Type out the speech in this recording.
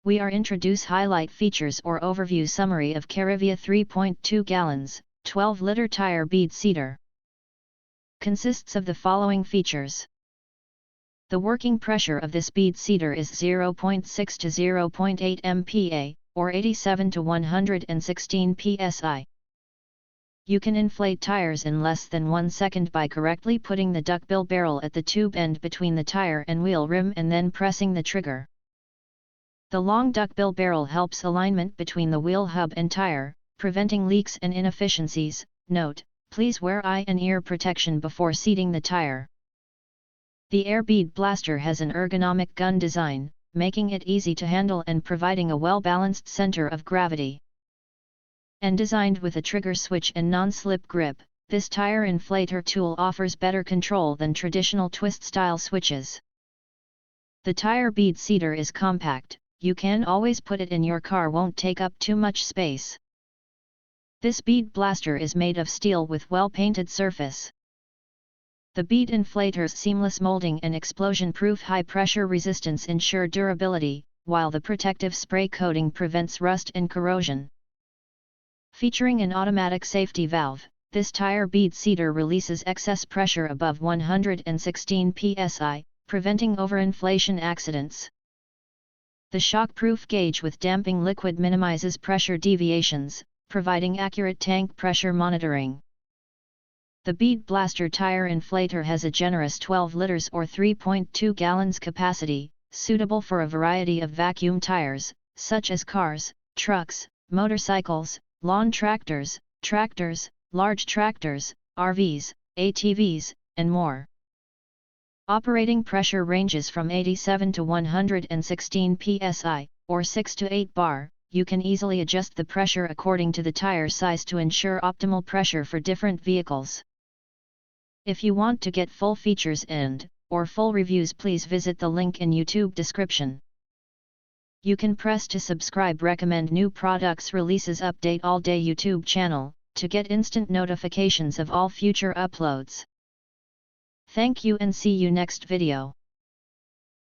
We are introduce highlight features or overview summary of Carivia 3.2Gal, 12-liter tire bead seater. Consists of the following features. The working pressure of this bead seater is 0.6 to 0.8 MPa, or 87 to 116 psi. You can inflate tires in less than 1 second by correctly putting the duckbill barrel at the tube end between the tire and wheel rim and then pressing the trigger. The long duckbill barrel helps alignment between the wheel hub and tire, preventing leaks and inefficiencies. Note: please wear eye and ear protection before seating the tire. The air bead blaster has an ergonomic gun design, making it easy to handle and providing a well-balanced center of gravity. And designed with a trigger switch and non-slip grip, this tire inflator tool offers better control than traditional twist-style switches. The tire bead seater is compact, you can always put it in your car, won't take up too much space. This bead blaster is made of steel with well-painted surface. The bead inflator's seamless molding and explosion-proof high-pressure resistance ensure durability, while the protective spray coating prevents rust and corrosion. Featuring an automatic safety valve, this tire bead seater releases excess pressure above 116 psi, preventing overinflation accidents. The shock-proof gauge with damping liquid minimizes pressure deviations, providing accurate tank pressure monitoring. The bead blaster tire inflator has a generous 12 liters or 3.2 gallons capacity, suitable for a variety of vacuum tires, such as cars, trucks, motorcycles, lawn tractors, large tractors, RVs, ATVs, and more. Operating pressure ranges from 87 to 116 psi, or 6 to 8 bar. You can easily adjust the pressure according to the tire size to ensure optimal pressure for different vehicles. If you want to get full features or full reviews, please visit the link in YouTube description. You can press to subscribe, recommend new products releases, update all day YouTube channel, to get instant notifications of all future uploads. Thank you and see you next video.